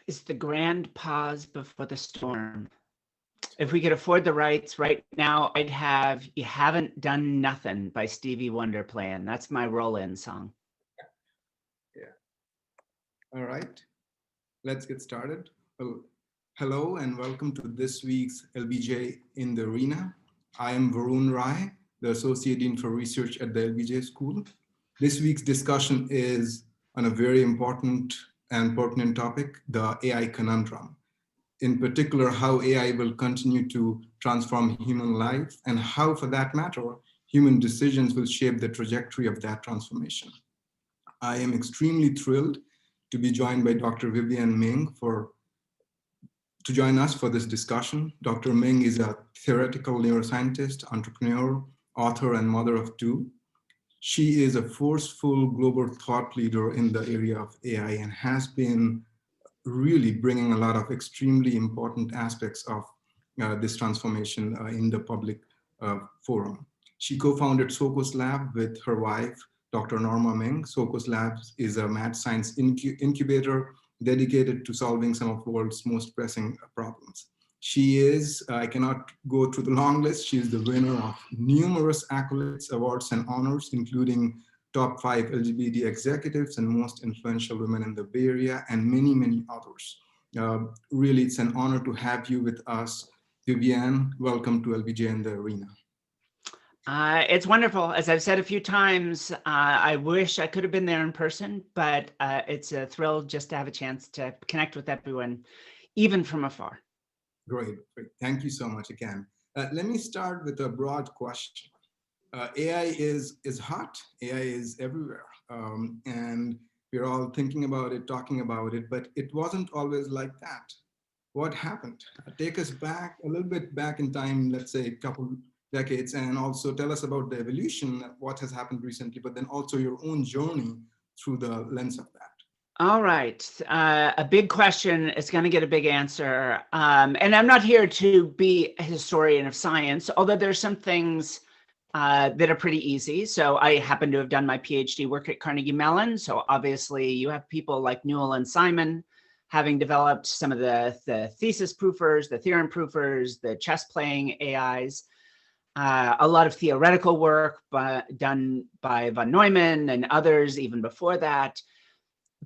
is the grand pause before the storm. If we could afford the rights right now, I'd have You Haven't Done Nothing by Stevie Wonder playing. That's my roll-in song. Yeah. All right. Let's get started. Well, hello and welcome to this week's LBJ in the Arena. I am Varun Rai, the Associate Dean for Research at the LBJ School. This week's discussion is on a very important and pertinent topic, the AI conundrum. In particular, how AI will continue to transform human life and how, for that matter, human decisions will shape the trajectory of that transformation. I am extremely thrilled to be joined by Dr. Vivienne Ming to join us for this discussion. Dr. Ming is a theoretical neuroscientist, entrepreneur, author, and mother of two. She is a forceful global thought leader in the area of AI and has been really bringing a lot of extremely important aspects of this transformation in the public forum. She co-founded Sokos Lab with her wife, Dr. Norma Ming. Sokos Labs is a mad science incubator dedicated to solving some of the world's most pressing problems. She is, I cannot go through the long list, she is the winner of numerous accolades, awards, and honors, including top 5 LGBT executives and most influential women in the Bay Area, and many, many others. Really, it's an honor to have you with us. Vivienne, welcome to LBJ in the Arena. It's wonderful. As I've said a few times, I wish I could have been there in person, but it's a thrill just to have a chance to connect with everyone, even from afar. Great. Thank you so much again. Let me start with a broad question. AI is hot. AI is everywhere. And we're all thinking about it, talking about it, but it wasn't always like that. What happened? Take us back a little bit back in time, let's say a couple decades, and also tell us about the evolution, what has happened recently, but then also your own journey through the lens of that. All right. A big question is going to get a big answer. And I'm not here to be a historian of science, although there's some things that are pretty easy. So I happen to have done my Ph.D. work at Carnegie Mellon. So obviously you have people like Newell and Simon having developed some of the thesis proofers, the theorem proofers, the chess playing AIs. A lot of theoretical work done by von Neumann and others even before that.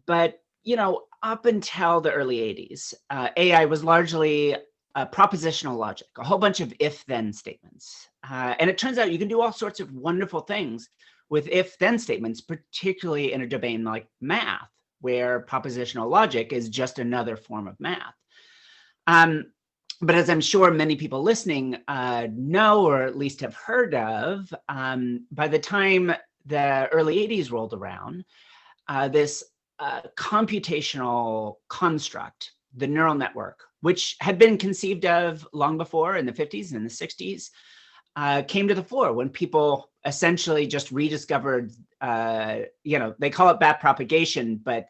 But, you know, up until the early 80s, AI was largely propositional logic, a whole bunch of if-then statements. And it turns out you can do all sorts of wonderful things with if-then statements, particularly in a domain like math, where propositional logic is just another form of math. But as I'm sure many people listening know, or at least have heard of, by the time the early 80s rolled around, this computational construct, the neural network, which had been conceived of long before in the 50s and the 60s, came to the fore when people essentially just rediscovered, they call it backpropagation, but,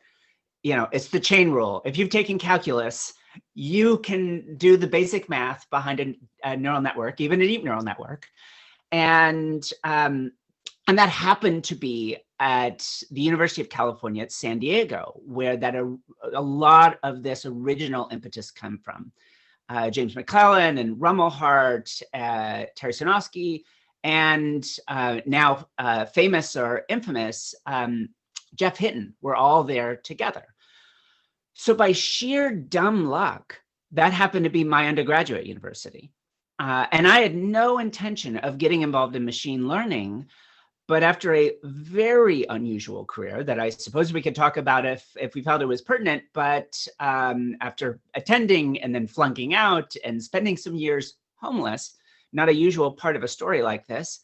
it's the chain rule. If you've taken calculus, you can do the basic math behind a neural network, even a deep neural network. And that happened to be at the University of California at San Diego, where a lot of this original impetus come from. James McClellan and Rumelhart, Terry Sarnowski, and now famous or infamous Jeff Hinton were all there together. So by sheer dumb luck, that happened to be my undergraduate university. And I had no intention of getting involved in machine learning. But after a very unusual career that I suppose we could talk about if we felt it was pertinent, but after attending and then flunking out and spending some years homeless, not a usual part of a story like this,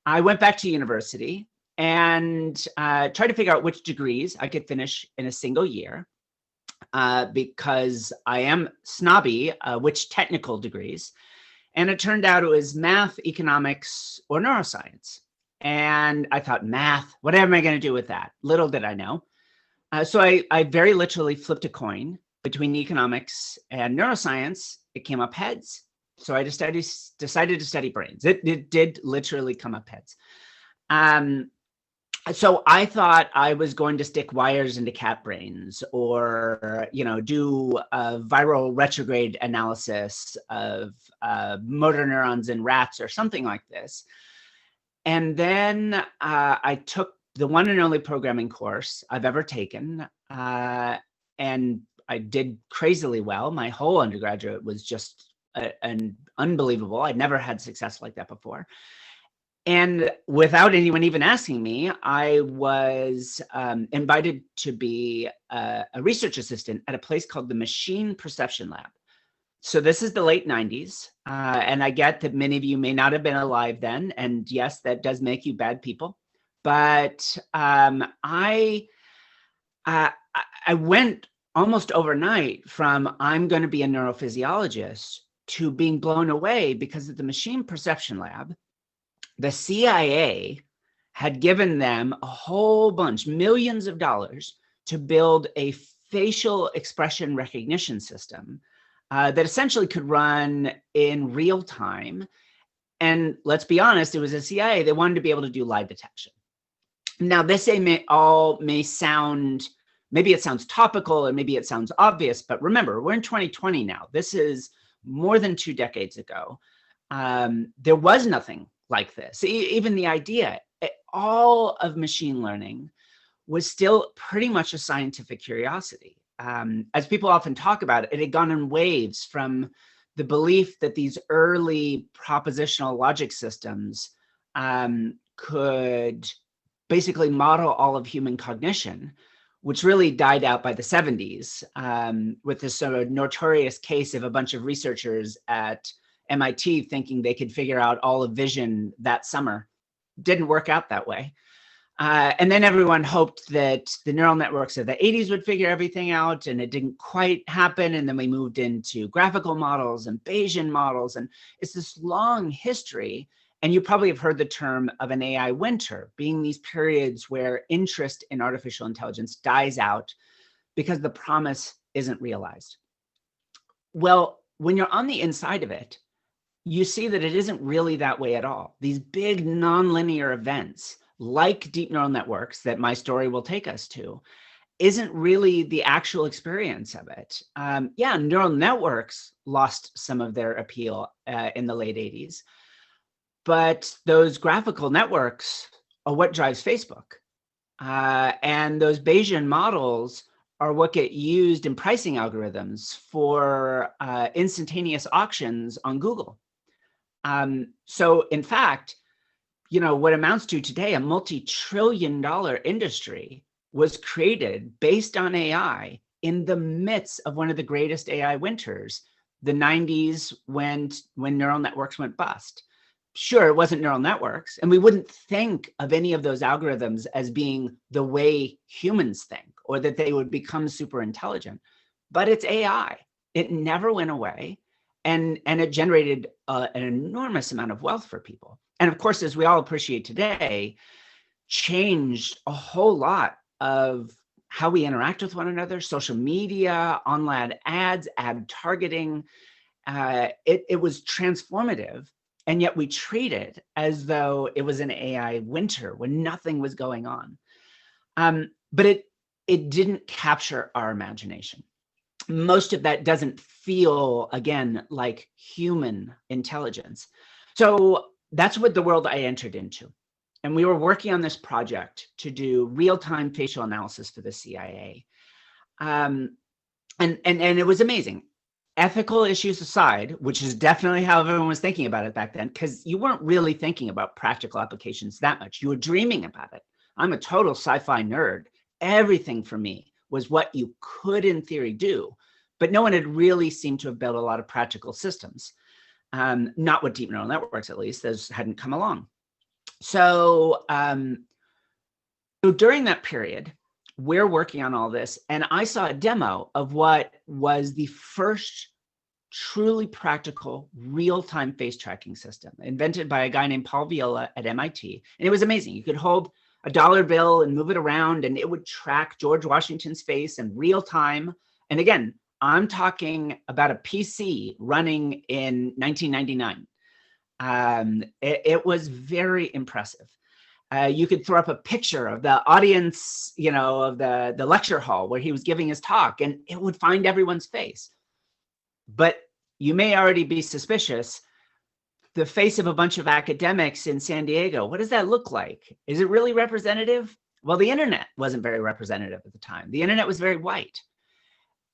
I went back to university and tried to figure out which degrees I could finish in a single year because I am snobby, which technical degrees. And it turned out it was math, economics, or neuroscience. And I thought, math, what am I going to do with that? Little did I know. So I very literally flipped a coin between economics and neuroscience. It came up heads. So I decided to study brains. It did literally come up heads. So I thought I was going to stick wires into cat brains, or do a viral retrograde analysis of motor neurons in rats or something like this. And then I took the one and only programming course I've ever taken, and I did crazily well. My whole undergraduate was just an unbelievable. I'd never had success like that before. And without anyone even asking me, I was invited to be a research assistant at a place called the Machine Perception Lab. So this is the late 90s, and I get that many of you may not have been alive then, and yes, that does make you bad people. But I went almost overnight from I'm going to be a neurophysiologist to being blown away because at the Machine Perception Lab, the CIA had given them a whole bunch, millions of dollars, to build a facial expression recognition system that essentially could run in real time. And let's be honest, it was a CIA. They wanted to be able to do lie detection. Now, this may sound, maybe it sounds topical or maybe it sounds obvious, but remember, we're in 2020 now. This is more than 2 decades ago. There was nothing like this. Even the idea, all of machine learning was still pretty much a scientific curiosity. As people often talk about it, it had gone in waves from the belief that these early propositional logic systems could basically model all of human cognition, which really died out by the 70s with this sort of notorious case of a bunch of researchers at MIT thinking they could figure out all of vision that summer. Didn't work out that way. And then everyone hoped that the neural networks of the 80s would figure everything out, and it didn't quite happen. And then we moved into graphical models and Bayesian models, and it's this long history. And you probably have heard the term of an AI winter, being these periods where interest in artificial intelligence dies out because the promise isn't realized. Well, when you're on the inside of it, you see that it isn't really that way at all. These big nonlinear events, like deep neural networks that my story will take us to, isn't really the actual experience of it. Yeah, neural networks lost some of their appeal in the late 80s, but those graphical networks are what drives Facebook. And those Bayesian models are what get used in pricing algorithms for instantaneous auctions on Google. So in fact, what amounts to today a multi-trillion-dollar industry was created based on AI in the midst of one of the greatest AI winters, the 90s, when neural networks went bust. Sure, it wasn't neural networks, and we wouldn't think of any of those algorithms as being the way humans think or that they would become super intelligent, but it's AI. It never went away, and it generated an enormous amount of wealth for people. And of course, as we all appreciate today, changed a whole lot of how we interact with one another, social media, online ads, ad targeting. It was transformative. And yet we treat it as though it was an AI winter when nothing was going on. But it didn't capture our imagination. Most of that doesn't feel, again, like human intelligence. So that's what the world I entered into. And we were working on this project to do real-time facial analysis for the CIA. And it was amazing. Ethical issues aside, which is definitely how everyone was thinking about it back then, because you weren't really thinking about practical applications that much. You were dreaming about it. I'm a total sci-fi nerd. Everything for me was what you could, in theory, do, but no one had really seemed to have built a lot of practical systems. Not with deep neural networks, at least. Those hadn't come along. So during that period, we're working on all this, and I saw a demo of what was the first truly practical real-time face tracking system invented by a guy named Paul Viola at MIT. And it was amazing. You could hold a dollar bill and move it around, and it would track George Washington's face in real time. And again, I'm talking about a PC running in 1999. It was very impressive. You could throw up a picture of the audience, of the lecture hall where he was giving his talk, and it would find everyone's face. But you may already be suspicious. The face of a bunch of academics in San Diego, what does that look like? Is it really representative? Well, the internet wasn't very representative at the time. The internet was very white.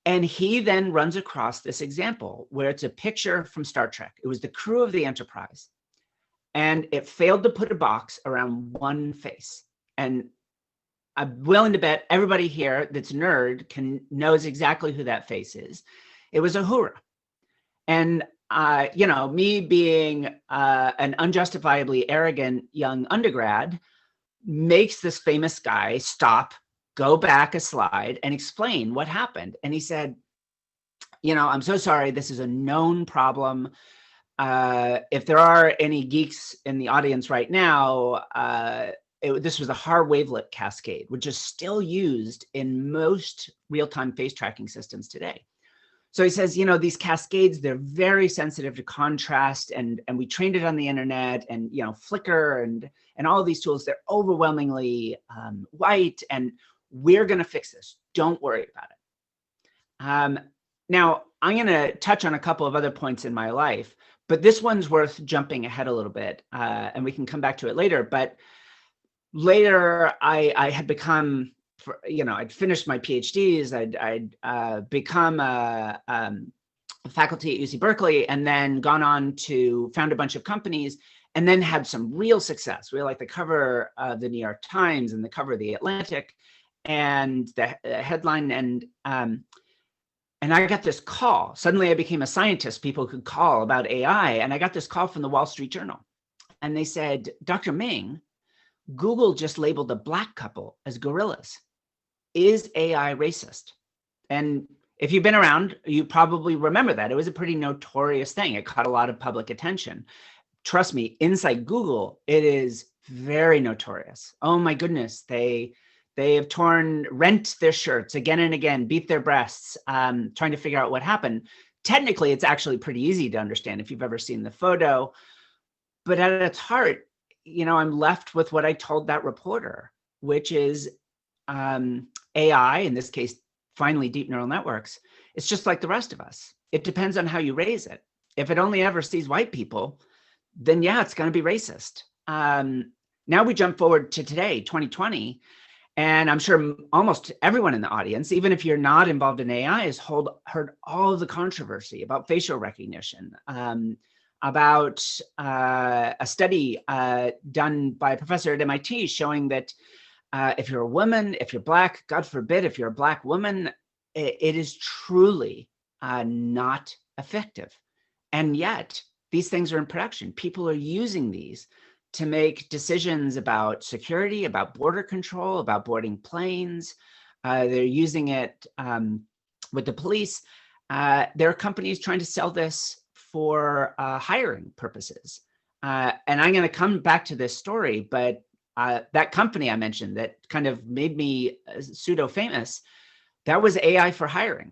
And he then runs across this example where it's a picture from Star Trek. It was the crew of the Enterprise, and it failed to put a box around one face. And I'm willing to bet everybody here that's a nerd knows exactly who that face is. It was Uhura. And me being an unjustifiably arrogant young undergrad makes this famous guy stop, go back a slide, and explain what happened. And he said, I'm so sorry, this is a known problem. If there are any geeks in the audience right now, this was a Haar wavelet cascade, which is still used in most real-time face tracking systems today. So he says, these cascades, they're very sensitive to contrast, and we trained it on the internet, and Flickr and all of these tools, they're overwhelmingly white, and we're going to fix this. Don't worry about it. Now, I'm going to touch on a couple of other points in my life, but this one's worth jumping ahead a little bit, and we can come back to it later. But later, I had become, I'd finished my PhDs, I'd become a faculty at UC Berkeley, and then gone on to found a bunch of companies, and then had some real success. We like the cover of the New York Times and the cover of the Atlantic, and the headline, and I got this call. Suddenly I became a scientist people could call about AI, and I got this call from the Wall Street Journal. And they said, Dr. Ming, Google just labeled a Black couple as gorillas. Is AI racist? And if you've been around, you probably remember that. It was a pretty notorious thing. It caught a lot of public attention. Trust me, inside Google, it is very notorious. Oh my goodness, they have rent their shirts again and again, beat their breasts, trying to figure out what happened. Technically, it's actually pretty easy to understand if you've ever seen the photo. But at its heart, I'm left with what I told that reporter, which is AI, in this case, finally deep neural networks. It's just like the rest of us. It depends on how you raise it. If it only ever sees white people, then yeah, it's going to be racist. Now we jump forward to today, 2020. And I'm sure almost everyone in the audience, even if you're not involved in AI, has heard all of the controversy about facial recognition, about a study done by a professor at MIT showing that if you're a woman, if you're Black, God forbid, if you're a Black woman, it is truly not effective. And yet, these things are in production. People are using these to make decisions about security, about border control, about boarding planes. They're using it with the police. There are companies trying to sell this for hiring purposes. And I'm going to come back to this story, but that company I mentioned that kind of made me pseudo famous, that was AI for hiring.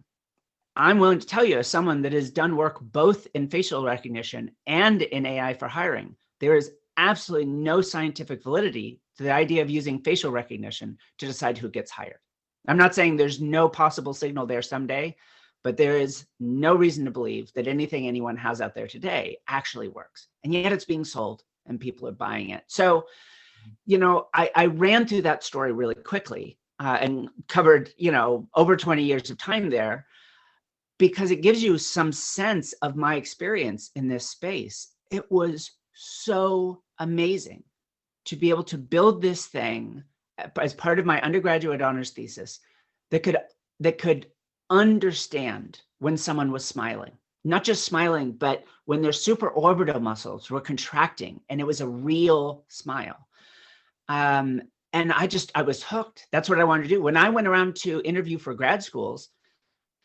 I'm willing to tell you, as someone that has done work both in facial recognition and in AI for hiring, there is absolutely no scientific validity to the idea of using facial recognition to decide who gets hired. I'm not saying there's no possible signal there someday, but there is no reason to believe that anything anyone has out there today actually works. And yet it's being sold and people are buying it. So, I ran through that story really quickly and covered, over 20 years of time there, because it gives you some sense of my experience in this space. It was so amazing to be able to build this thing as part of my undergraduate honors thesis that could understand when someone was smiling, not just smiling, but when their supraorbital muscles were contracting and it was a real smile. And I was hooked. That's what I wanted to do. When I went around to interview for grad schools,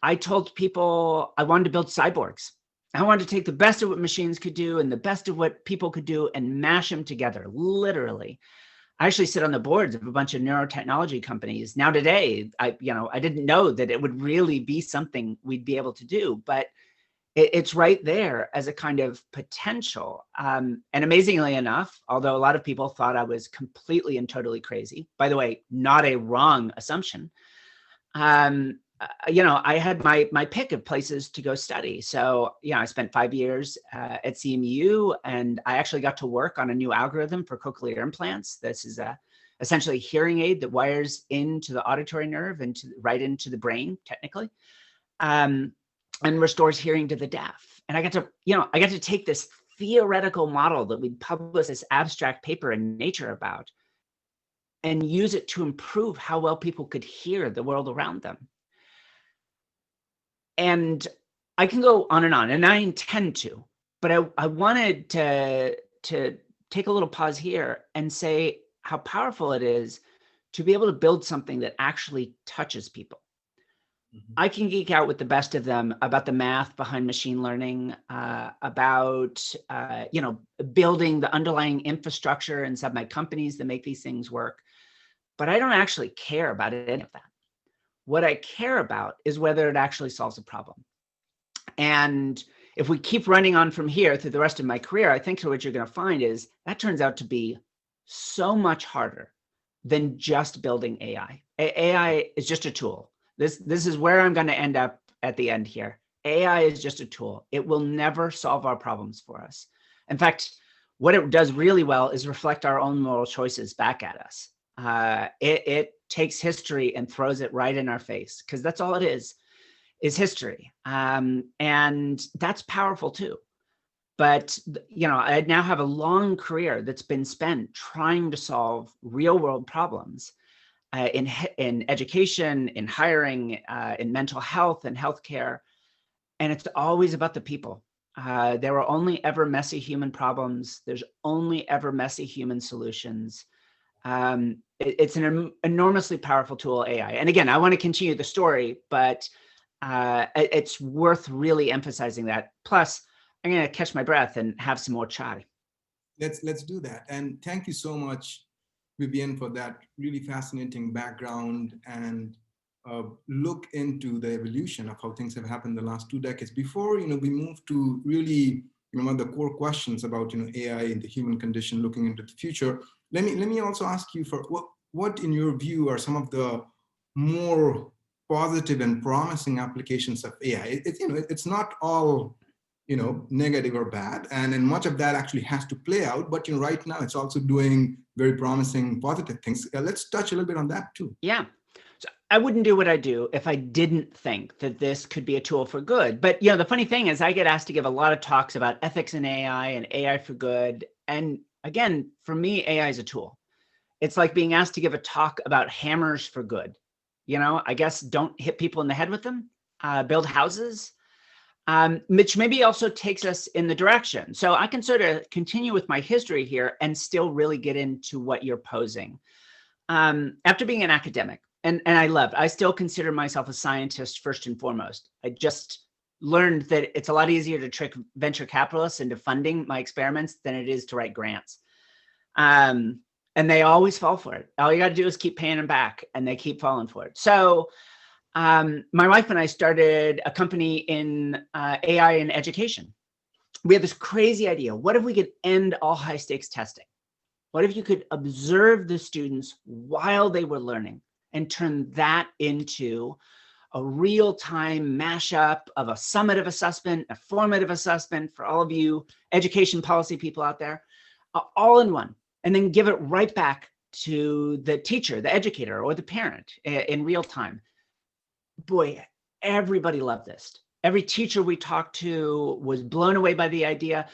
I told people I wanted to build cyborgs. I wanted to take the best of what machines could do and the best of what people could do and mash them together, literally. I actually sit on the boards of a bunch of neurotechnology companies. Now today, I didn't know that it would really be something we'd be able to do, but it's right there as a kind of potential. And amazingly enough, although a lot of people thought I was completely and totally crazy, by the way, not a wrong assumption, I had my pick of places to go study. So, I spent 5 years at CMU, and I actually got to work on a new algorithm for cochlear implants. This is essentially a hearing aid that wires into the auditory nerve and right into the brain, technically, and restores hearing to the deaf. And I got to take this theoretical model that we'd published this abstract paper in Nature about and use it to improve how well people could hear the world around them. And I can go on, and I intend to, but I wanted to take a little pause here and say how powerful it is to be able to build something that actually touches people. Mm-hmm. I can geek out with the best of them about the math behind machine learning, about building the underlying infrastructure inside my companies that make these things work, but I don't actually care about any of that. What I care about is whether it actually solves a problem. And if we keep running on from here through the rest of my career, I think what you're going to find is that turns out to be so much harder than just building AI. AI is just a tool. This is where I'm going to end up at the end here. AI is just a tool. It will never solve our problems for us. In fact, what it does really well is reflect our own moral choices back at us. It takes history and throws it right in our face, because that's all it is history. And that's powerful too. But, I now have a long career that's been spent trying to solve real world problems in education, in hiring, in mental health and healthcare. And it's always about the people. There are only ever messy human problems. There's only ever messy human solutions. It's an enormously powerful tool, AI. And again, I want to continue the story, but it's worth really emphasizing that. Plus, I'm going to catch my breath and have some more chai. Let's do that. And thank you so much, Vivienne, for that really fascinating background and look into the evolution of how things have happened in the last 2 decades. Before we move to really one of the core questions about AI and the human condition, looking into the future. Let me also ask you for what in your view are some of the more positive and promising applications of AI? It's not all negative or bad, and much of that actually has to play out. But right now it's also doing very promising positive things. Let's touch a little bit on that too. Yeah. So I wouldn't do what I do if I didn't think that this could be a tool for good. But the funny thing is, I get asked to give a lot of talks about ethics in AI and AI for good. And again, for me, AI is a tool. It's like being asked to give a talk about hammers for good. I guess don't hit people in the head with them, build houses, which maybe also takes us in the direction. So I can sort of continue with my history here and still really get into what you're posing. After being an academic, and I still consider myself a scientist first and foremost. I just learned that it's a lot easier to trick venture capitalists into funding my experiments than it is to write grants. And they always fall for it. All you got to do is keep paying them back, and they keep falling for it. So my wife and I started a company in AI in education. We had this crazy idea. What if we could end all high stakes testing? What if you could observe the students while they were learning and turn that into a real-time mashup of a summative assessment, a formative assessment for all of you education policy people out there, all in one, and then give it right back to the teacher, the educator, or the parent in real time. Boy, everybody loved this. Every teacher we talked to was blown away by the idea.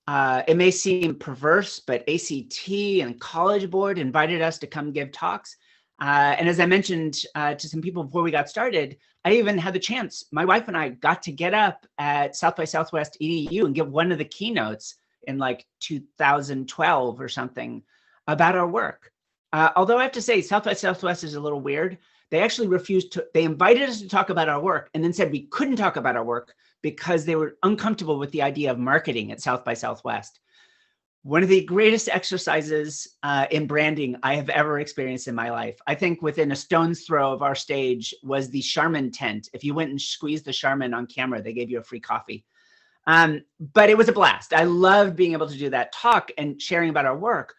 It may seem perverse, but ACT and College Board invited us to come give talks. And as I mentioned to some people before we got started, I even had the chance. My wife and I got to get up at South by Southwest EDU and give one of the keynotes in like 2012 or something about our work. Although I have to say, South by Southwest is a little weird. They actually refused to, they invited us to talk about our work and then said we couldn't talk about our work because they were uncomfortable with the idea of marketing at South by Southwest. One of the greatest exercises in branding I have ever experienced in my life. I think within a stone's throw of our stage was the Charmin tent. If you went and squeezed the Charmin on camera, they gave you a free coffee. But it was a blast. I loved being able to do that talk and sharing about our work.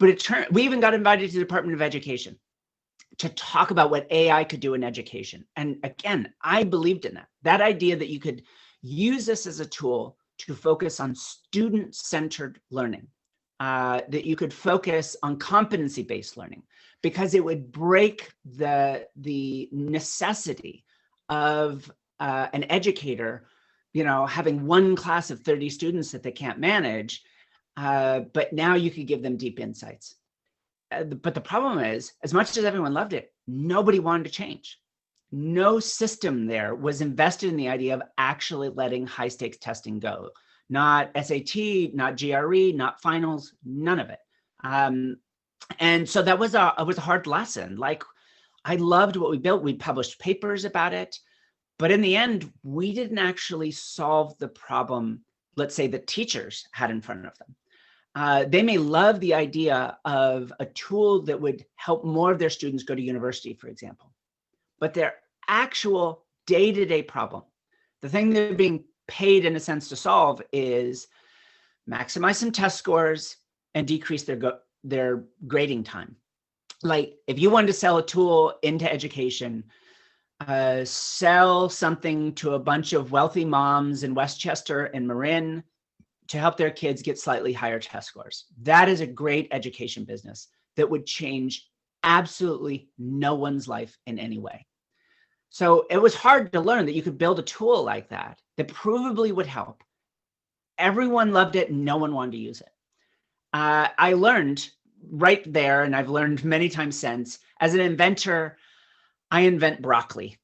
But we even got invited to the Department of Education to talk about what AI could do in education. And again, I believed in that. That idea that you could use this as a tool to focus on student-centered learning, that you could focus on competency-based learning, because it would break the necessity of an educator, having one class of 30 students that they can't manage, but now you could give them deep insights. But the problem is, as much as everyone loved it, nobody wanted to change. No system there was invested in the idea of actually letting high stakes testing go. Not SAT, not GRE, not finals, none of it. And so that was a hard lesson. Like, I loved what we built. We published papers about it, but in the end, we didn't actually solve the problem, let's say, that teachers had in front of them. They may love the idea of a tool that would help more of their students go to university, for example, but their actual day-to-day problem, the thing they're being paid in a sense to solve, is maximize some test scores and decrease their grading time. Like, if you wanted to sell a tool into education, sell something to a bunch of wealthy moms in Westchester and Marin to help their kids get slightly higher test scores. That is a great education business that would change absolutely no one's life in any way. So it was hard to learn that you could build a tool like that provably would help. Everyone loved it, no one wanted to use it. I learned right there, and I've learned many times since, as an inventor, I invent broccoli.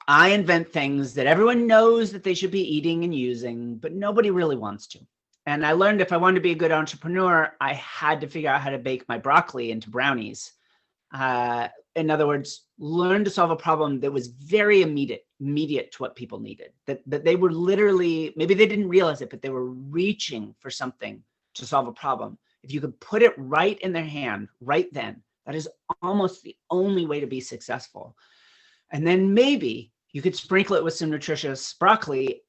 I invent things that everyone knows that they should be eating and using, but nobody really wants to. And I learned if I wanted to be a good entrepreneur, I had to figure out how to bake my broccoli into brownies. In other words, learn to solve a problem that was very immediate to what people needed, that they were literally, maybe they didn't realize it, but they were reaching for something to solve a problem. If you could put it right in their hand right then, that is almost the only way to be successful. And then maybe you could sprinkle it with some nutritious broccoli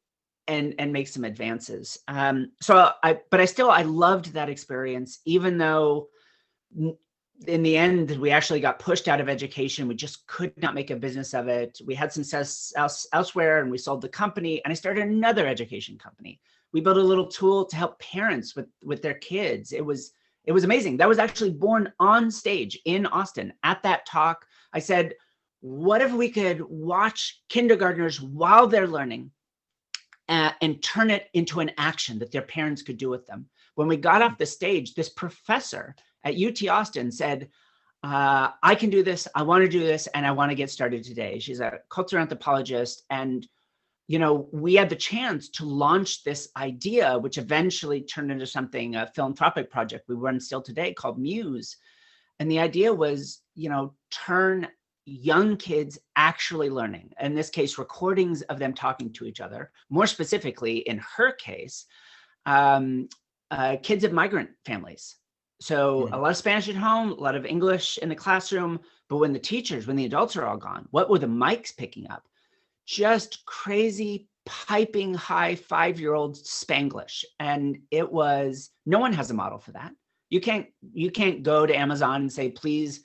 and make some advances. But I loved that experience, even though in the end, we actually got pushed out of education. We just could not make a business of it. We had some success elsewhere, and we sold the company, and I started another education company. We built a little tool to help parents with their kids. It was amazing. That was actually born on stage in Austin. At that talk, I said, what if we could watch kindergartners while they're learning and turn it into an action that their parents could do with them? When we got off the stage, this professor at UT Austin said, I can do this, I want to do this, and I want to get started today. She's a cultural anthropologist. And, we had the chance to launch this idea, which eventually turned into something, a philanthropic project we run still today called Muse. And the idea was, turn young kids actually learning, in this case, recordings of them talking to each other, more specifically, in her case, kids of migrant families. So a lot of Spanish at home, a lot of English in the classroom, but when the adults are all gone, what were the mics picking up? Just crazy, piping high 5-year-old Spanglish. And it was, no one has a model for that. You can't go to Amazon and say, please,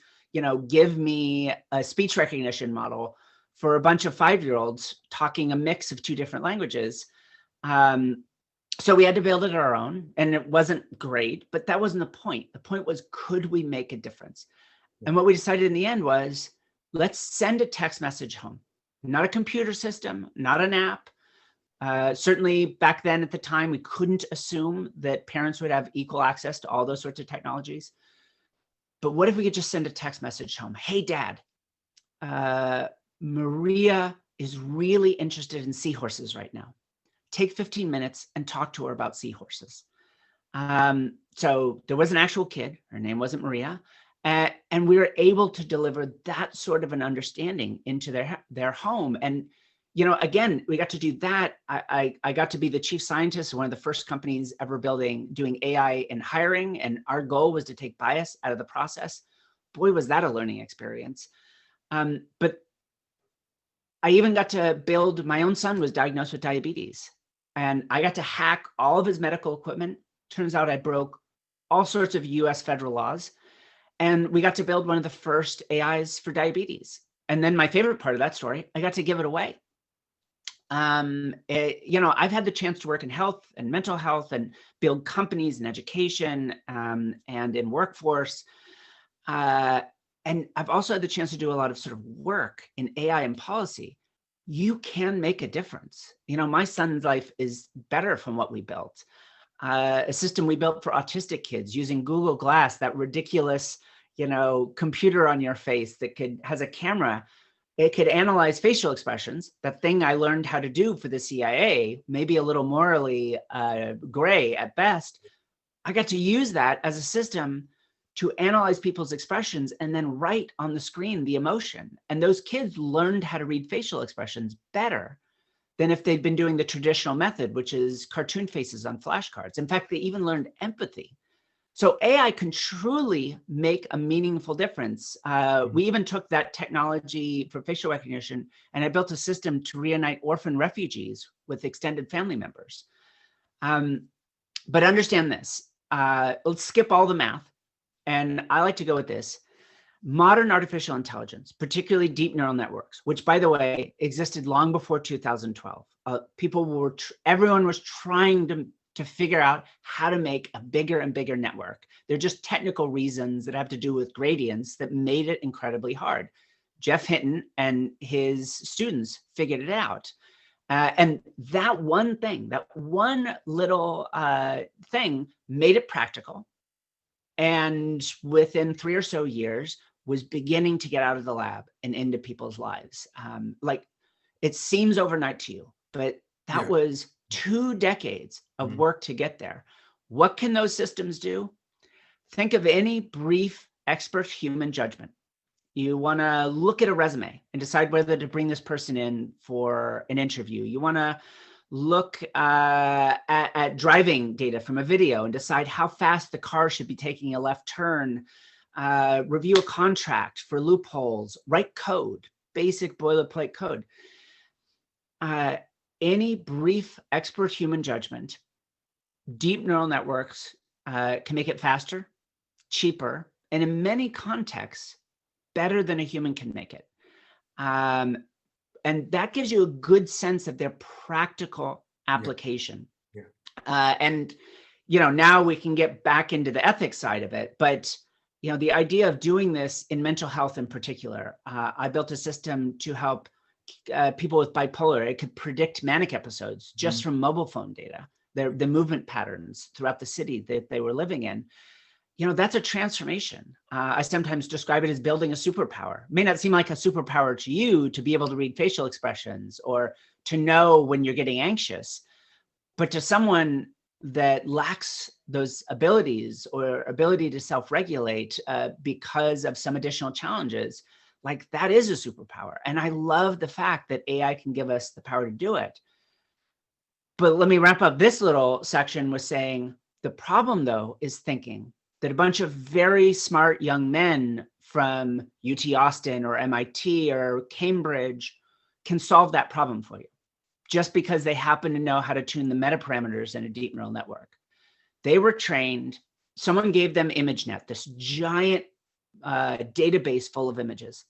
give me a speech recognition model for a bunch of 5-year-olds talking a mix of 2 different languages. So we had to build it our own, and it wasn't great, but that wasn't the point. The point was, could we make a difference? And what we decided in the end was, let's send a text message home, not a computer system, not an app. Certainly back then at the time, we couldn't assume that parents would have equal access to all those sorts of technologies. But what if we could just send a text message home? Hey, Dad, Maria is really interested in seahorses right now. Take 15 minutes and talk to her about seahorses. So there was an actual kid, her name wasn't Maria, and we were able to deliver that sort of an understanding into their home. And, again, we got to do that. I got to be the chief scientist of one of the first companies ever doing AI in hiring. And our goal was to take bias out of the process. Boy, was that a learning experience. But I even got to build, my own son was diagnosed with diabetes. and I got to hack all of his medical equipment. Turns out I broke all sorts of US federal laws. And we got to build one of the first AIs for diabetes. And then my favorite part of that story, I got to give it away. I've had the chance to work in health and mental health and build companies in education and in workforce. And I've also had the chance to do a lot of sort of work in AI and policy. You can make a difference. My son's life is better from what we built. A system we built for autistic kids using Google Glass, that ridiculous, computer on your face that has a camera. It could analyze facial expressions. That thing I learned how to do for the CIA, maybe a little morally gray at best. I got to use that as a system to analyze people's expressions and then write on the screen the emotion. And those kids learned how to read facial expressions better than if they'd been doing the traditional method, which is cartoon faces on flashcards. In fact, they even learned empathy. So AI can truly make a meaningful difference. We even took that technology for facial recognition, and I built a system to reunite orphan refugees with extended family members. But understand this, let's skip all the math. And I like to go with this. Modern artificial intelligence, particularly deep neural networks, which, by the way, existed long before 2012. Everyone was trying to figure out how to make a bigger and bigger network. They're just technical reasons that have to do with gradients that made it incredibly hard. Jeff Hinton and his students figured it out. And that one thing, that one little thing made it practical. And within 3 or so years, was beginning to get out of the lab and into people's lives. Like, it seems overnight to you, but that was 2 decades of work to get there. What can those systems do? Think of any brief expert human judgment. You want to look at a resume and decide whether to bring this person in for an interview. You want to look at driving data from a video and decide how fast the car should be taking a left turn, review a contract for loopholes, write code, basic boilerplate code. Any brief expert human judgment, deep neural networks can make it faster, cheaper, and in many contexts, better than a human can make it. And that gives you a good sense of their practical application. And, now we can get back into the ethics side of it. But, the idea of doing this in mental health in particular, I built a system to help people with bipolar. It could predict manic episodes just from mobile phone data, the movement patterns throughout the city that they were living in. That's a transformation. I sometimes describe it as building a superpower. It may not seem like a superpower to you to be able to read facial expressions or to know when you're getting anxious, but to someone that lacks those abilities or ability to self-regulate because of some additional challenges, like, that is a superpower. And I love the fact that AI can give us the power to do it. But let me wrap up this little section with saying the problem, though, is thinking that a bunch of very smart young men from UT Austin or MIT or Cambridge can solve that problem for you just because they happen to know how to tune the metaparameters in a deep neural network. They were trained, someone gave them ImageNet, this giant database full of images.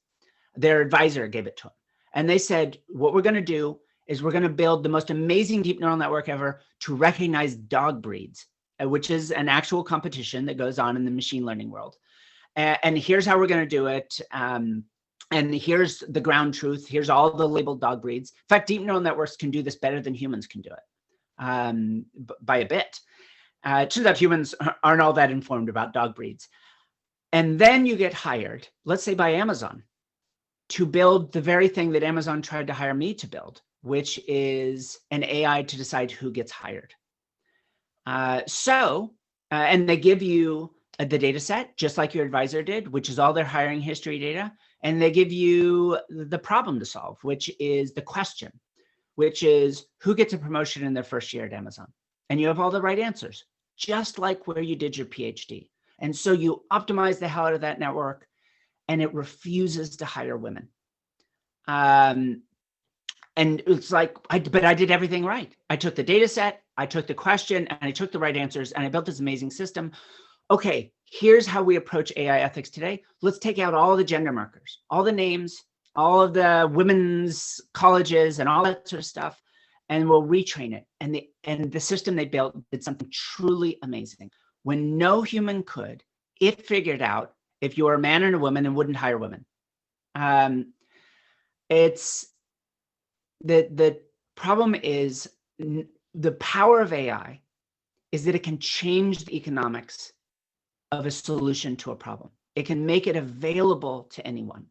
Their advisor gave it to them. And they said, what we're going to do is we're going to build the most amazing deep neural network ever to recognize dog breeds, which is an actual competition that goes on in the machine learning world. And here's how we're going to do it. And here's the ground truth. Here's all the labeled dog breeds. In fact, deep neural networks can do this better than humans can do it by a bit. It turns out humans aren't all that informed about dog breeds. And then you get hired, let's say by Amazon, to build the very thing that Amazon tried to hire me to build, which is an AI to decide who gets hired. And they give you the data set, just like your advisor did, which is all their hiring history data. And they give you the problem to solve, which is the question, which is who gets a promotion in their first year at Amazon? And you have all the right answers, just like where you did your PhD. And so you optimize the hell out of that network, and it refuses to hire women. And And it's like, but I did everything right. I took the data set, I took the question, and I took the right answers, and I built this amazing system. Okay, here's how we approach AI ethics today. Let's take out all the gender markers, all the names, all of the women's colleges and all that sort of stuff, and we'll retrain it. And the system they built did something truly amazing. When no human could, it figured out if you were a man and a woman and wouldn't hire women. It's the problem is the power of AI is that it can change the economics of a solution to a problem. It can make it available to anyone.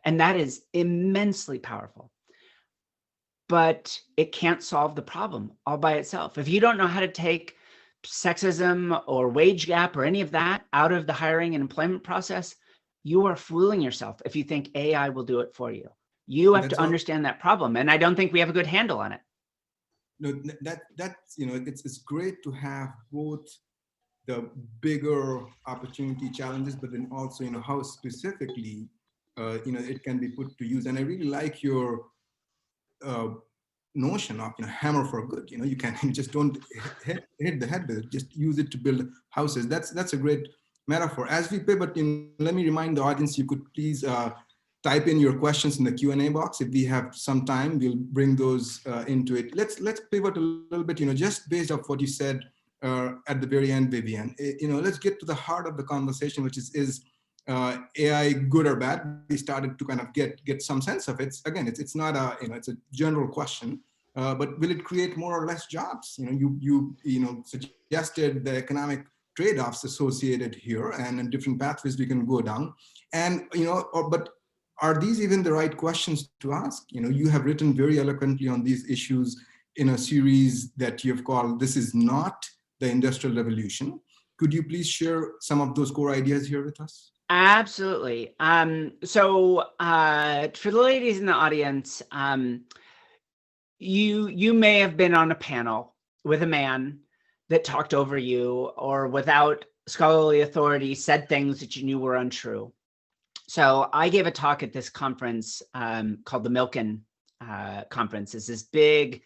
And that is immensely powerful. But it can't solve the problem all by itself. If you don't know how to take sexism or wage gap or any of that out of the hiring and employment process, you are fooling yourself if you think AI will do it for you. You have to understand that problem. And I don't think we have a good handle on it. No, that's, it's great to have both the bigger opportunity challenges, but then also, how specifically, it can be put to use. And I really like your notion of, hammer for good. You can just don't hit the head with it, just use it to build houses. That's a great metaphor. As we pivot, let me remind the audience, you could please type in your questions in the Q&A box. If we have some time, we'll bring those into it. Let's pivot a little bit, just based off what you said at the very end, Vivienne. Let's get to the heart of the conversation, which is AI good or bad? We started to kind of get some sense of it. Again, it's not a, it's a general question, but will it create more or less jobs? You suggested the economic trade-offs associated here and different pathways we can go down. And, but are these even the right questions to ask? You have written very eloquently on these issues in a series that you've called "This is Not the Industrial Revolution." Could you please share some of those core ideas here with us? Absolutely. So for the ladies in the audience, you may have been on a panel with a man that talked over you, or without scholarly authority said things that you knew were untrue. So I gave a talk at this conference called the Milken Conference. It's this big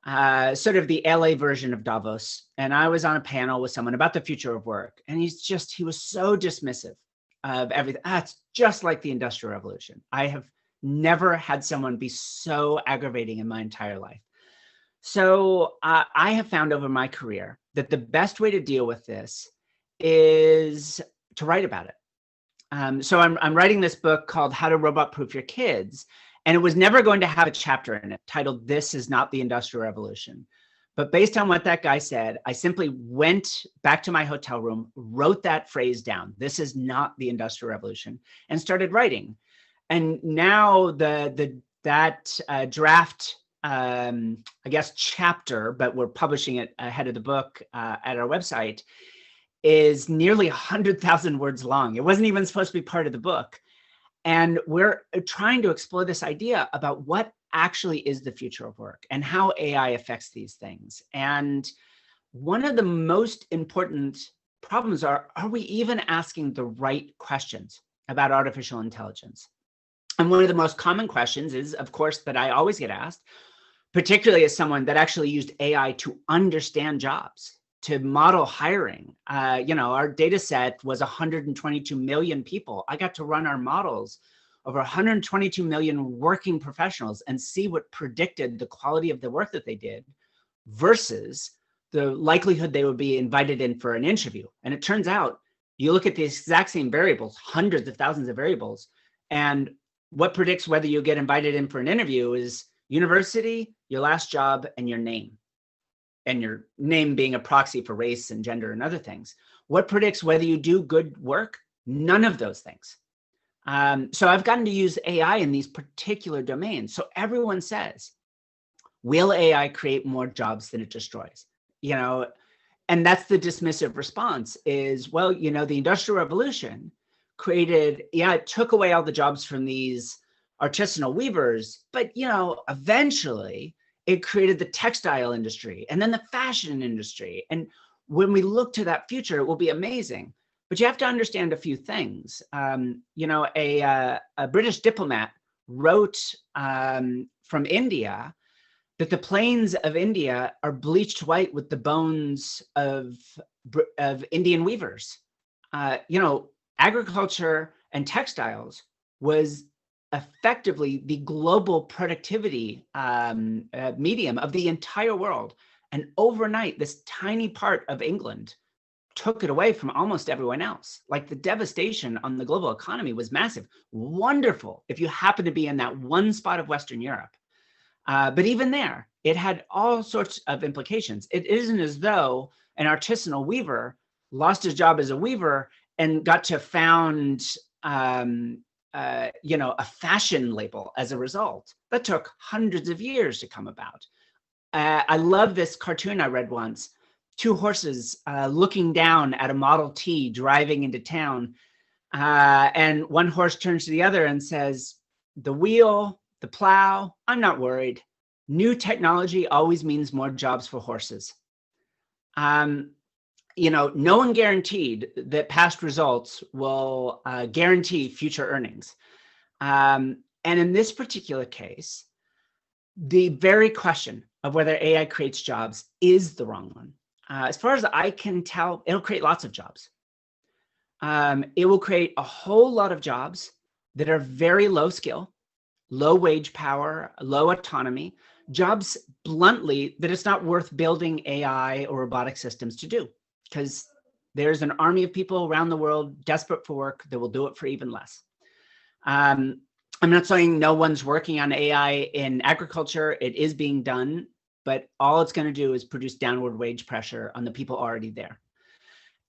sort of the LA version of Davos. And I was on a panel with someone about the future of work. And he was so dismissive of everything. It's just like the Industrial Revolution. I have never had someone be so aggravating in my entire life. So I have found over my career that the best way to deal with this is to write about it. So I'm writing this book called How to Robot Proof Your Kids. And it was never going to have a chapter in it titled "This is Not the Industrial Revolution." But based on what that guy said, I simply went back to my hotel room, wrote that phrase down, "This is not the Industrial Revolution," and started writing. And now that draft, I guess, chapter, but we're publishing it ahead of the book at our website, is nearly 100,000 words long. It wasn't even supposed to be part of the book. And we're trying to explore this idea about what actually is the future of work and how AI affects these things. And one of the most important problems are we even asking the right questions about artificial intelligence? And one of the most common questions is, of course, that I always get asked, particularly as someone that actually used AI to understand jobs, to model hiring. Our data set was 122 million people. I got to run our models over 122 million working professionals and see what predicted the quality of the work that they did versus the likelihood they would be invited in for an interview. And it turns out you look at the exact same variables, hundreds of thousands of variables, and what predicts whether you get invited in for an interview is university, your last job, and your name. And your name being a proxy for race and gender and other things. What predicts whether you do good work? None of those things. So I've gotten to use AI in these particular domains. So everyone says, will AI create more jobs than it destroys? And that's the dismissive response is, well, the Industrial Revolution created, it took away all the jobs from these artisanal weavers, but, eventually, it created the textile industry and then the fashion industry. And when we look to that future, it will be amazing. But you have to understand a few things. A British diplomat wrote from India that the plains of India are bleached white with the bones of Indian weavers. Agriculture and textiles was effectively the global productivity medium of the entire world. And overnight, this tiny part of England took it away from almost everyone else. Like, the devastation on the global economy was massive. Wonderful if you happen to be in that one spot of Western Europe. But even there, it had all sorts of implications. It isn't as though an artisanal weaver lost his job as a weaver and got to found a fashion label as a result. That took hundreds of years to come about. I love this cartoon I read once, two horses looking down at a Model T driving into town. And one horse turns to the other and says, "The wheel, the plow, I'm not worried. New technology always means more jobs for horses." No one guaranteed that past results will guarantee future earnings. And in this particular case, the very question of whether AI creates jobs is the wrong one. As far as I can tell, it'll create lots of jobs. It will create a whole lot of jobs that are very low skill, low wage power, low autonomy, jobs bluntly that it's not worth building AI or robotic systems to do, because there's an army of people around the world desperate for work that will do it for even less. I'm not saying no one's working on AI in agriculture. It is being done, but all it's going to do is produce downward wage pressure on the people already there.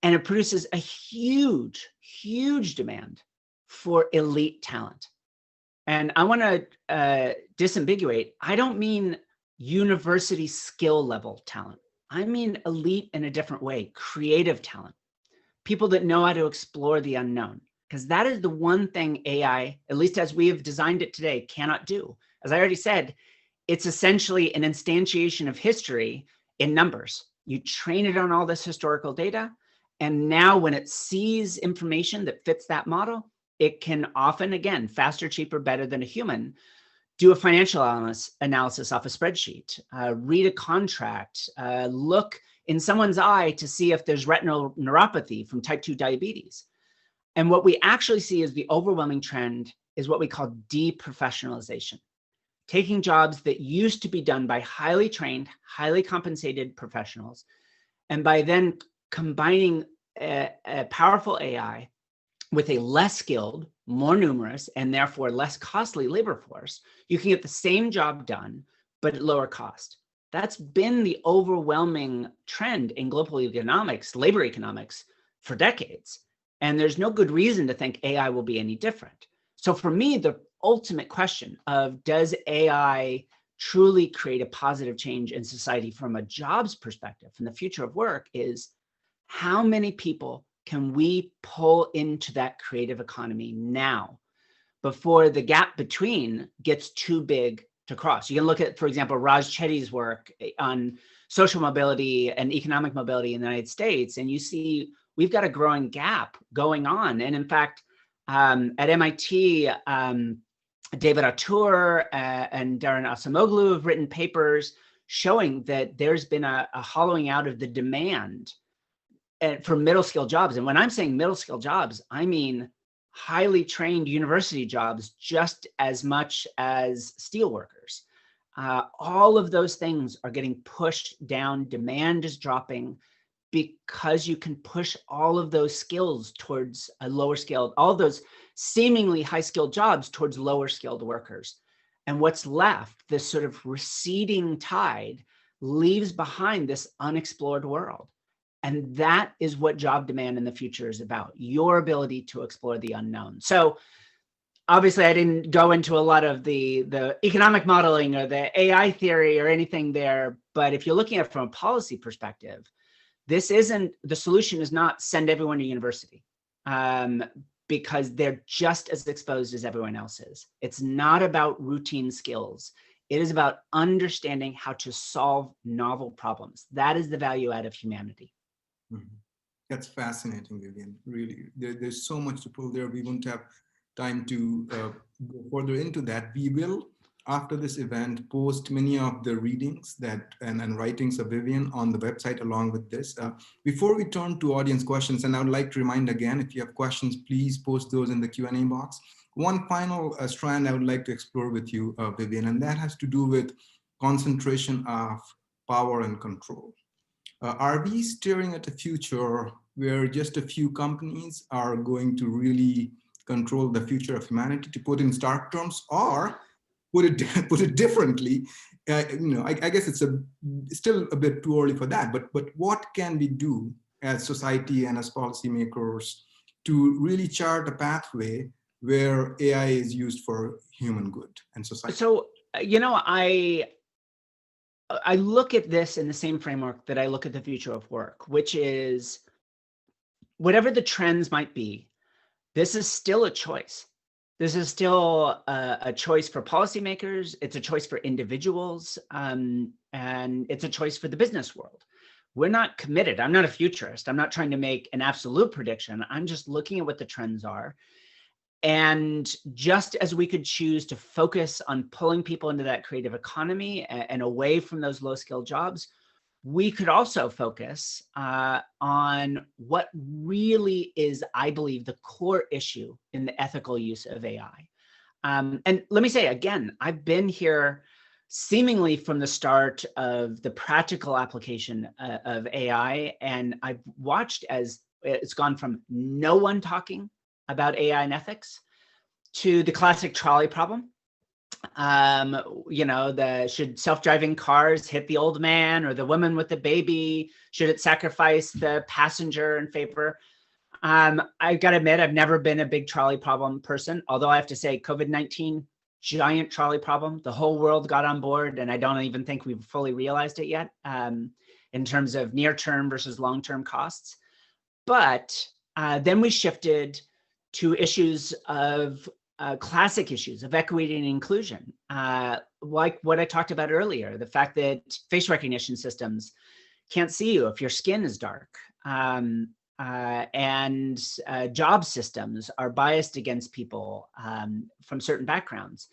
And it produces a huge, huge demand for elite talent. And I want to disambiguate. I don't mean university skill level talent. I mean elite in a different way, creative talent, people that know how to explore the unknown. Because that is the one thing AI, at least as we have designed it today, cannot do. As I already said, it's essentially an instantiation of history in numbers. You train it on all this historical data, and now when it sees information that fits that model, it can often, again, faster, cheaper, better than a human, do a financial analysis off a spreadsheet, read a contract, look in someone's eye to see if there's retinal neuropathy from type 2 diabetes. And what we actually see is the overwhelming trend is what we call deprofessionalization, taking jobs that used to be done by highly trained, highly compensated professionals, and by then combining a powerful AI with a less skilled, more numerous, and therefore less costly labor force, you can get the same job done, but at lower cost. That's been the overwhelming trend in global economics, labor economics, for decades. And there's no good reason to think AI will be any different. So for me, the ultimate question of does AI truly create a positive change in society from a jobs perspective, from the future of work, is how many people can we pull into that creative economy now before the gap between gets too big to cross? You can look at, for example, Raj Chetty's work on social mobility and economic mobility in the United States, and you see we've got a growing gap going on. And in fact, at MIT, David Autor and Darren Acemoglu have written papers showing that there's been a hollowing out of the demand for middle skill jobs. And when I'm saying middle skill jobs, I mean highly trained university jobs just as much as steel workers. All of those things are getting pushed down. Demand is dropping because you can push all of those skills towards a lower skilled, all those seemingly high skilled jobs towards lower skilled workers. And what's left, this sort of receding tide, leaves behind this unexplored world. And that is what job demand in the future is about, your ability to explore the unknown. So obviously I didn't go into a lot of the economic modeling or the AI theory or anything there, but if you're looking at it from a policy perspective, the solution is not send everyone to university because they're just as exposed as everyone else is. It's not about routine skills. It is about understanding how to solve novel problems. That is the value add of humanity. Mm-hmm. That's fascinating, Vivienne. Really, there's so much to pull there. We won't have time to go further into that. We will, after this event, post many of the readings that and writings of Vivienne on the website along with this. Before we turn to audience questions, and I would like to remind again, if you have questions, please post those in the Q&A box. One final strand I would like to explore with you, Vivienne, and that has to do with concentration of power and control. Are we staring at a future where just a few companies are going to really control the future of humanity, to put in stark terms, or put it differently? I guess it's still a bit too early for that. But what can we do as society and as policymakers to really chart a pathway where AI is used for human good and society? So, I look at this in the same framework that I look at the future of work, which is whatever the trends might be, this is still a choice. This is still a choice for policymakers. It's a choice for individuals, and it's a choice for the business world. We're not committed. I'm not a futurist. I'm not trying to make an absolute prediction. I'm just looking at what the trends are. And just as we could choose to focus on pulling people into that creative economy and away from those low-skilled jobs, we could also focus on what really is, I believe, the core issue in the ethical use of AI. And let me say again, I've been here seemingly from the start of the practical application of AI, and I've watched as it's gone from no one talking about AI and ethics to the classic trolley problem. Should self-driving cars hit the old man or the woman with the baby? Should it sacrifice the passenger in favor? I've got to admit, I've never been a big trolley problem person, although I have to say COVID-19, giant trolley problem. The whole world got on board, and I don't even think we've fully realized it yet in terms of near-term versus long-term costs. But then we shifted to issues of classic issues of equity and inclusion, like what I talked about earlier, the fact that face recognition systems can't see you if your skin is dark, and job systems are biased against people from certain backgrounds.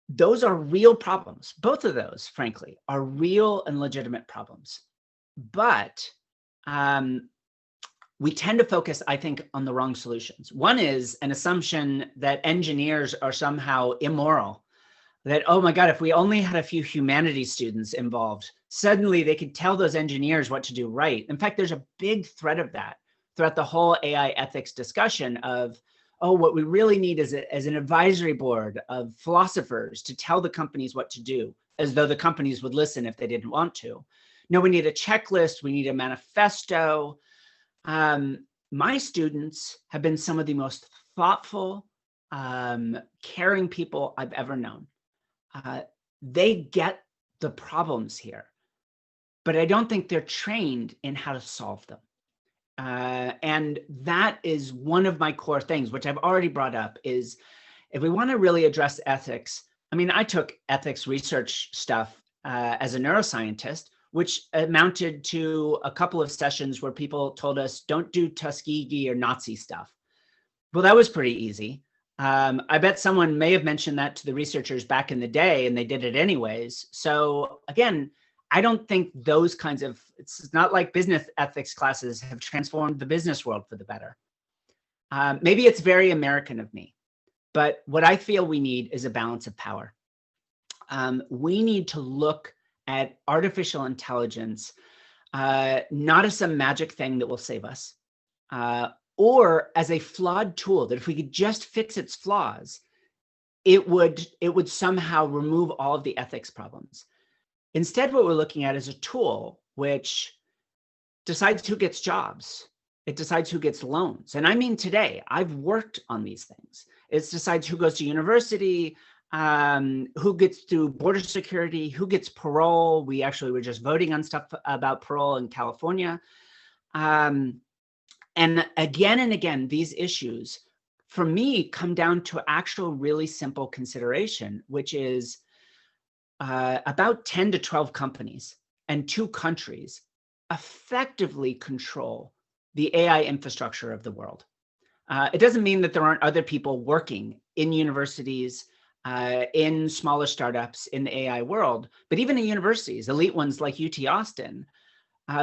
Those are real problems. Both of those, frankly, are real and legitimate problems. But we tend to focus, I think, on the wrong solutions. One is an assumption that engineers are somehow immoral, that, oh my God, if we only had a few humanities students involved, suddenly they could tell those engineers what to do right. In fact, there's a big thread of that throughout the whole AI ethics discussion of, oh, what we really need is an advisory board of philosophers to tell the companies what to do, as though the companies would listen if they didn't want to. No, we need a checklist, we need a manifesto. My students have been some of the most thoughtful, caring people I've ever known. They get the problems here, but I don't think they're trained in how to solve them. And that is one of my core things, which I've already brought up, is if we want to really address ethics. I mean, I took ethics research stuff as a neuroscientist, which amounted to a couple of sessions where people told us, don't do Tuskegee or Nazi stuff. Well, that was pretty easy. I bet someone may have mentioned that to the researchers back in the day, and they did it anyways. So again, I don't think those kinds of, it's not like business ethics classes have transformed the business world for the better. Maybe it's very American of me, but what I feel we need is a balance of power. We need to look at artificial intelligence, not as some magic thing that will save us, or as a flawed tool that if we could just fix its flaws, it would somehow remove all of the ethics problems. Instead, what we're looking at is a tool which decides who gets jobs. It decides who gets loans. And I mean, today, I've worked on these things. It decides who goes to university, who gets through border security, who gets parole. We actually were just voting on stuff about parole in California. And again and again, these issues, for me, come down to actual really simple consideration, which is about 10 to 12 companies and 2 countries effectively control the AI infrastructure of the world. It doesn't mean that there aren't other people working in universities, in smaller startups in the AI world, but even in universities, elite ones like UT Austin,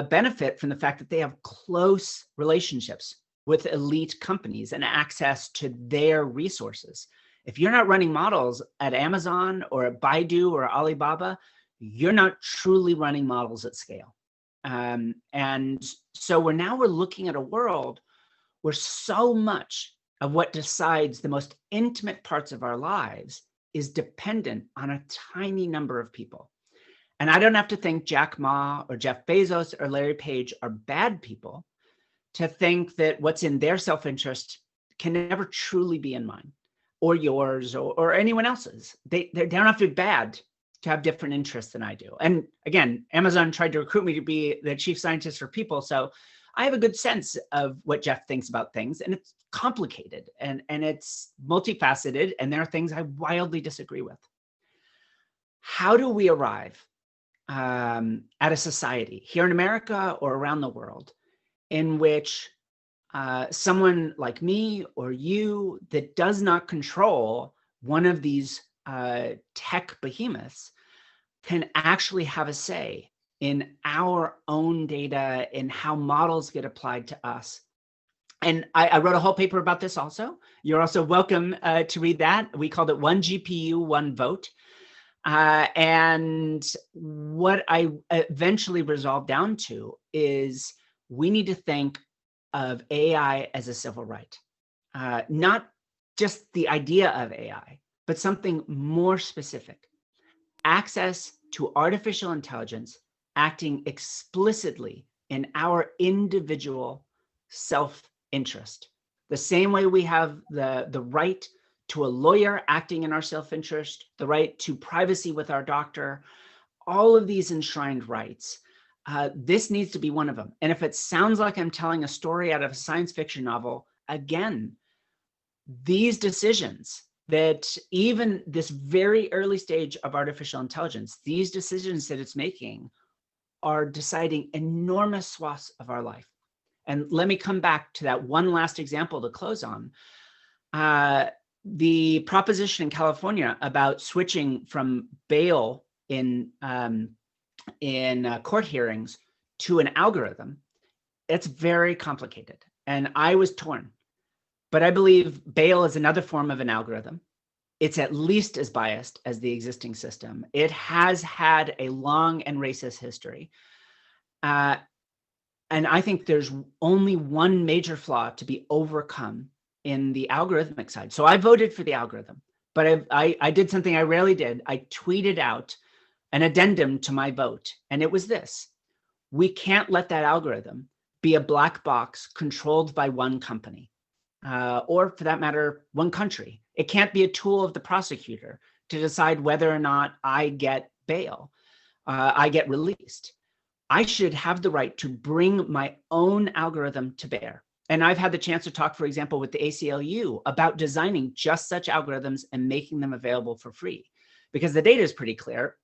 benefit from the fact that they have close relationships with elite companies and access to their resources. If you're not running models at Amazon or at Baidu or Alibaba, you're not truly running models at scale. And so we're looking at a world where so much of what decides the most intimate parts of our lives is dependent on a tiny number of people. And I don't have to think Jack Ma or Jeff Bezos or Larry Page are bad people to think that what's in their self-interest can never truly be in mine or yours or anyone else's. They don't have to be bad to have different interests than I do. And again, Amazon tried to recruit me to be the chief scientist for people. So I have a good sense of what Jeff thinks about things, and it's complicated and it's multifaceted, and there are things I wildly disagree with. How do we arrive at a society here in America or around the world in which someone like me or you that does not control one of these tech behemoths can actually have a say in our own data and how models get applied to us? And I wrote a whole paper about this also. You're also welcome to read that. We called it One GPU, One Vote. And what I eventually resolved down to is we need to think of AI as a civil right, not just the idea of AI, but something more specific. Access to artificial intelligence acting explicitly in our individual self-interest. The same way we have the right to a lawyer acting in our self-interest, the right to privacy with our doctor, all of these enshrined rights. This needs to be one of them. And if it sounds like I'm telling a story out of a science fiction novel, again, these decisions that even this very early stage of artificial intelligence, these decisions that it's making are deciding enormous swaths of our life. And let me come back to that one last example to close on. The proposition in California about switching from bail in court hearings to an algorithm, it's very complicated. And I was torn. But I believe bail is another form of an algorithm. It's at least as biased as the existing system. It has had a long and racist history. And I think there's only one major flaw to be overcome in the algorithmic side. So I voted for the algorithm, but I did something I rarely did. I tweeted out an addendum to my vote, and it was this: we can't let that algorithm be a black box controlled by one company, or for that matter, one country. It can't be a tool of the prosecutor to decide whether or not I get bail, I get released. I should have the right to bring my own algorithm to bear. And I've had the chance to talk, for example, with the ACLU about designing just such algorithms and making them available for free, because the data is pretty clear.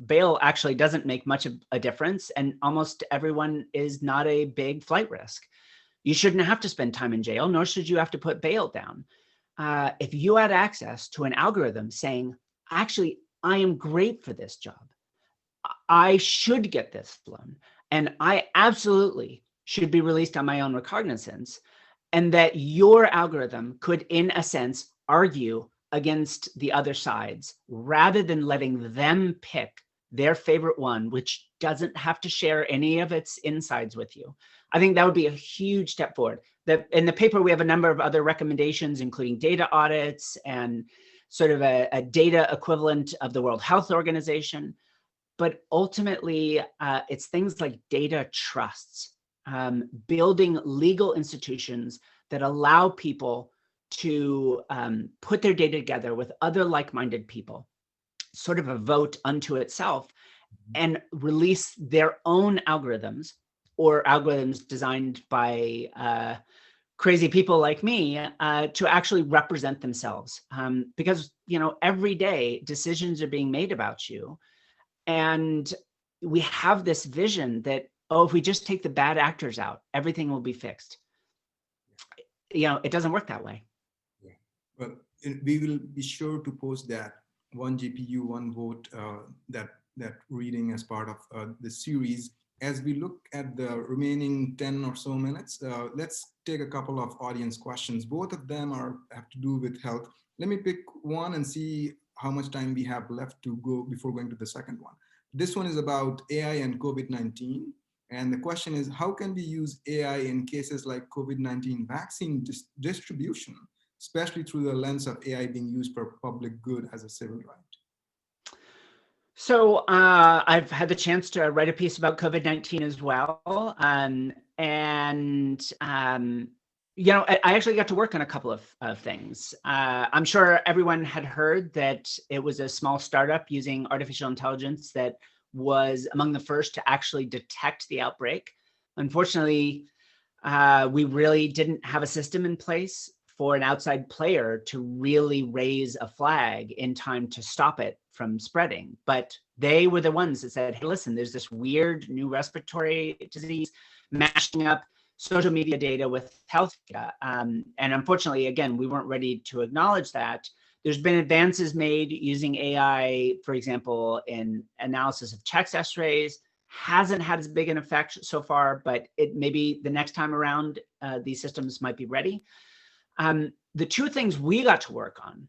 Bail actually doesn't make much of a difference, and almost everyone is not a big flight risk. You shouldn't have to spend time in jail, nor should you have to put bail down. If you had access to an algorithm saying, actually, I am great for this job, I should get this flown, and I absolutely should be released on my own recognizance, and that your algorithm could, in a sense, argue against the other sides rather than letting them pick their favorite one, which doesn't have to share any of its insides with you. I think that would be a huge step forward. In the paper, we have a number of other recommendations, including data audits and sort of a data equivalent of the World Health Organization. But ultimately, it's things like data trusts, building legal institutions that allow people to put their data together with other like-minded people, sort of a vote unto itself, and release their own algorithms or algorithms designed by crazy people like me to actually represent themselves. Because, you know, every day decisions are being made about you. And we have this vision that, oh, if we just take the bad actors out, everything will be fixed. it doesn't work that way. Yeah. Well, we will be sure to post that one GPU, one vote, that reading as part of the series. As we look at the remaining 10 or so minutes, let's take a couple of audience questions. Both of them have to do with health. Let me pick one and see how much time we have left to go before going to the second one. This one is about AI and COVID-19. And the question is, how can we use AI in cases like COVID-19 vaccine distribution, especially through the lens of AI being used for public good as a civil right? So I've had the chance to write a piece about COVID-19 as well. I actually got to work on a couple of things. I'm sure everyone had heard that it was a small startup using artificial intelligence that was among the first to actually detect the outbreak. Unfortunately, we really didn't have a system in place for an outside player to really raise a flag in time to stop it from spreading. But they were the ones that said, hey, listen, there's this weird new respiratory disease mashing up social media data with health data. And unfortunately, again, we weren't ready to acknowledge that. There's been advances made using AI, for example, in analysis of chest x-rays. Hasn't had as big an effect so far, but it maybe the next time around, these systems might be ready. The two things we got to work on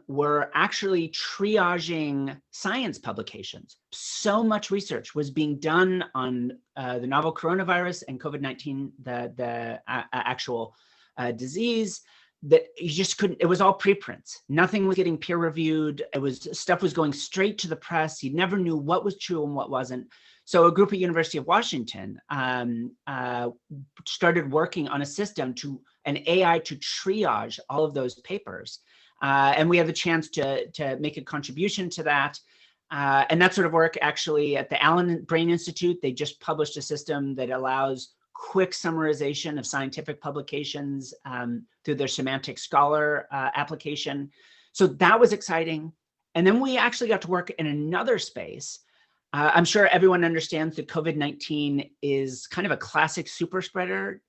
were actually triaging science publications. So much research was being done on the novel coronavirus and COVID-19, the actual disease, that you just couldn't, it was all preprints. Nothing was getting peer reviewed. Stuff was going straight to the press. You never knew what was true and what wasn't. So a group at University of Washington started working on a system an AI to triage all of those papers. And we had the chance to make a contribution to that. And that sort of work actually at the Allen Brain Institute, they just published a system that allows quick summarization of scientific publications through their Semantic Scholar application. So that was exciting. And then we actually got to work in another space. I'm sure everyone understands that COVID-19 is kind of a classic super spreader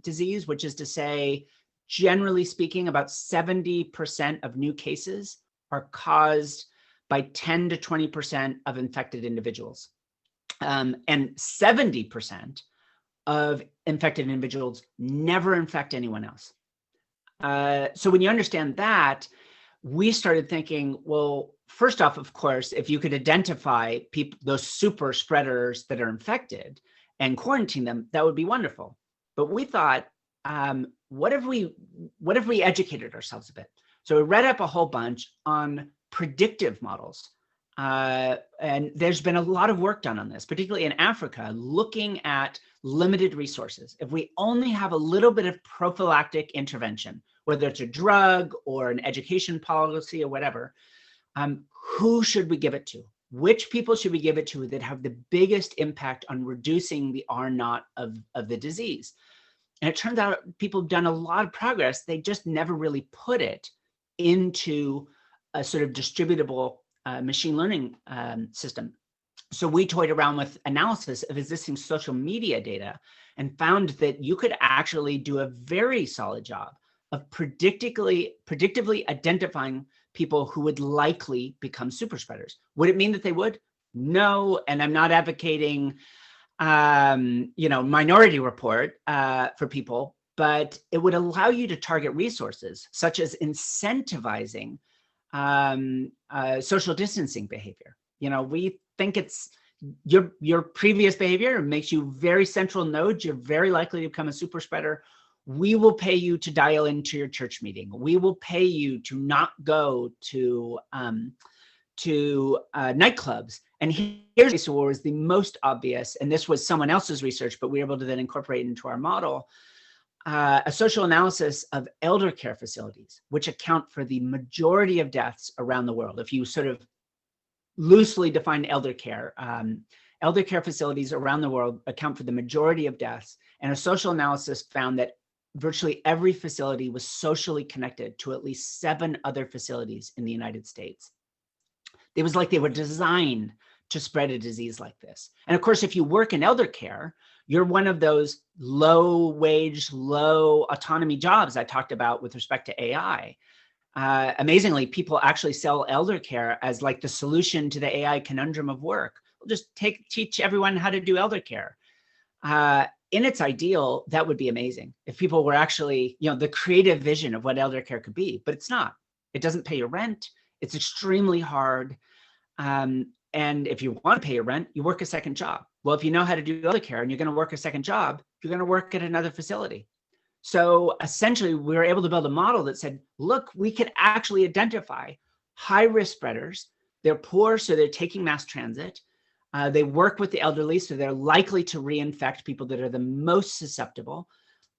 disease, which is to say, generally speaking, about 70% of new cases are caused by 10 to 20% of infected individuals. And 70% of infected individuals never infect anyone else. So when you understand that, we started thinking, well, first off, of course, if you could identify those super spreaders that are infected and quarantine them, that would be wonderful. But we thought, what if we educated ourselves a bit? So we read up a whole bunch on predictive models. And there's been a lot of work done on this, particularly in Africa, looking at limited resources. If we only have a little bit of prophylactic intervention, whether it's a drug or an education policy or whatever, who should we give it to? Which people should we give it to that have the biggest impact on reducing the R0 of the disease? And it turns out people have done a lot of progress. They just never really put it into a sort of distributable machine learning system. So we toyed around with analysis of existing social media data and found that you could actually do a very solid job of predictively identifying people who would likely become super spreaders. Would it mean that they would? No, and I'm not advocating, minority report for people, but it would allow you to target resources such as incentivizing social distancing behavior. We think it's your previous behavior makes you very central nodes. You're very likely to become a super spreader. We will pay you to dial into your church meeting. We will pay you to not go to nightclubs. And here's what was the most obvious, and this was someone else's research, but we were able to then incorporate it into our model, a social analysis of elder care facilities, which account for the majority of deaths around the world. If you sort of loosely define elder care facilities around the world account for the majority of deaths. And a social analysis found that virtually every facility was socially connected to at least 7 other facilities in the United States. It was like they were designed to spread a disease like this. And of course, if you work in elder care, you're one of those low wage, low autonomy jobs I talked about with respect to AI. Amazingly, people actually sell elder care as like the solution to the AI conundrum of work. We'll just teach everyone how to do elder care. In its ideal, that would be amazing if people were actually, the creative vision of what elder care could be, but it's not. It doesn't pay your rent. It's extremely hard. And if you want to pay your rent, you work a second job. Well, if you know how to do elder care and you're going to work a second job, you're going to work at another facility. So essentially, we were able to build a model that said, look, we could actually identify high-risk spreaders. They're poor, so they're taking mass transit. They work with the elderly, so they're likely to reinfect people that are the most susceptible.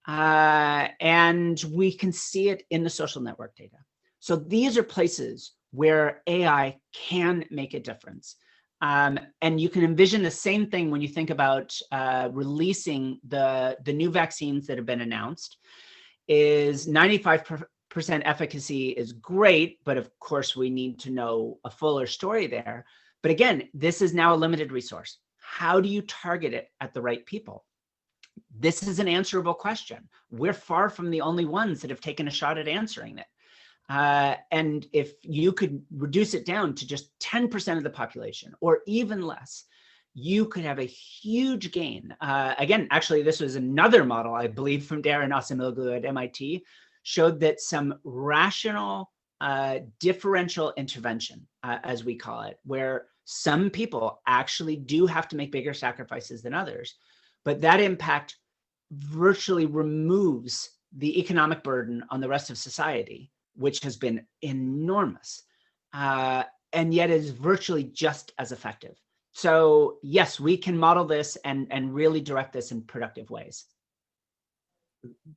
And we can see it in the social network data. So these are places where AI can make a difference. And you can envision the same thing when you think about releasing the new vaccines that have been announced. Is 95% efficacy is great, but of course we need to know a fuller story there. But again, this is now a limited resource. How do you target it at the right people? This is an answerable question. We're far from the only ones that have taken a shot at answering it. And if you could reduce it down to just 10% of the population or even less, you could have a huge gain. Again, actually, this was another model, I believe, from Darren Osamilgu at MIT, showed that some rational differential intervention, as we call it, where some people actually do have to make bigger sacrifices than others, but that impact virtually removes the economic burden on the rest of society, which has been enormous, and yet is virtually just as effective. So yes, we can model this and really direct this in productive ways.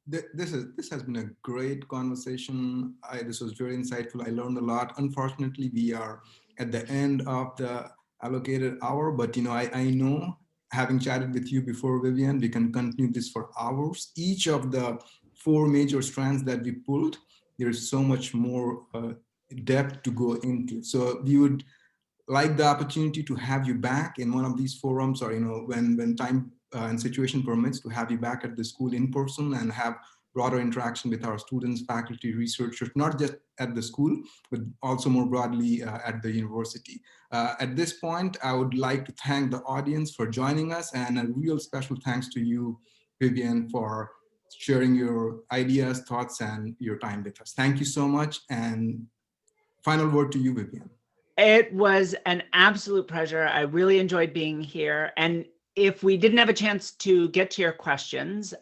This has been a great conversation. This was very insightful. I learned a lot. Unfortunately, we are at the end of the allocated hour, but I know, having chatted with you before, Vivienne, we can continue this for hours. Each of the 4 major strands that we pulled, there is so much more depth to go into. So we would like the opportunity to have you back in one of these forums, or when time and situation permits, to have you back at the school in person and have broader interaction with our students, faculty, researchers, not just at the school, but also more broadly at the university. At this point, I would like to thank the audience for joining us, and a real special thanks to you, Vivienne, for sharing your ideas, thoughts, and your time with us. Thank you so much. And final word to you, Vivienne. It was an absolute pleasure. I really enjoyed being here. And if we didn't have a chance to get to your questions,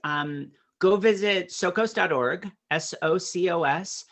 go visit socos.org, SOCOS.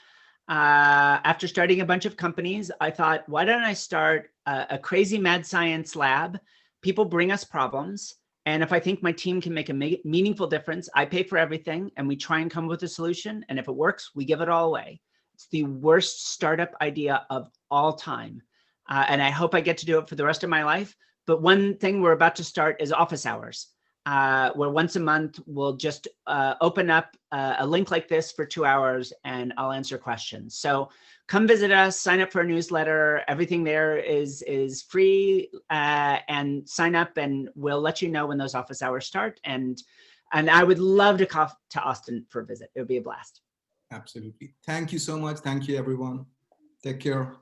After starting a bunch of companies, I thought, why don't I start a crazy mad science lab? People bring us problems. And if I think my team can make a meaningful difference, I pay for everything and we try and come up with a solution. And if it works, we give it all away. It's the worst startup idea of all time. And I hope I get to do it for the rest of my life. But one thing we're about to start is office hours, where once a month we'll just open up a link like this for 2 hours and I'll answer questions. So come visit us, sign up for a newsletter. Everything there is free, and sign up and we'll let you know when those office hours start. And I would love to come to Austin for a visit. It would be a blast. Absolutely. Thank you so much. Thank you, everyone. Take care.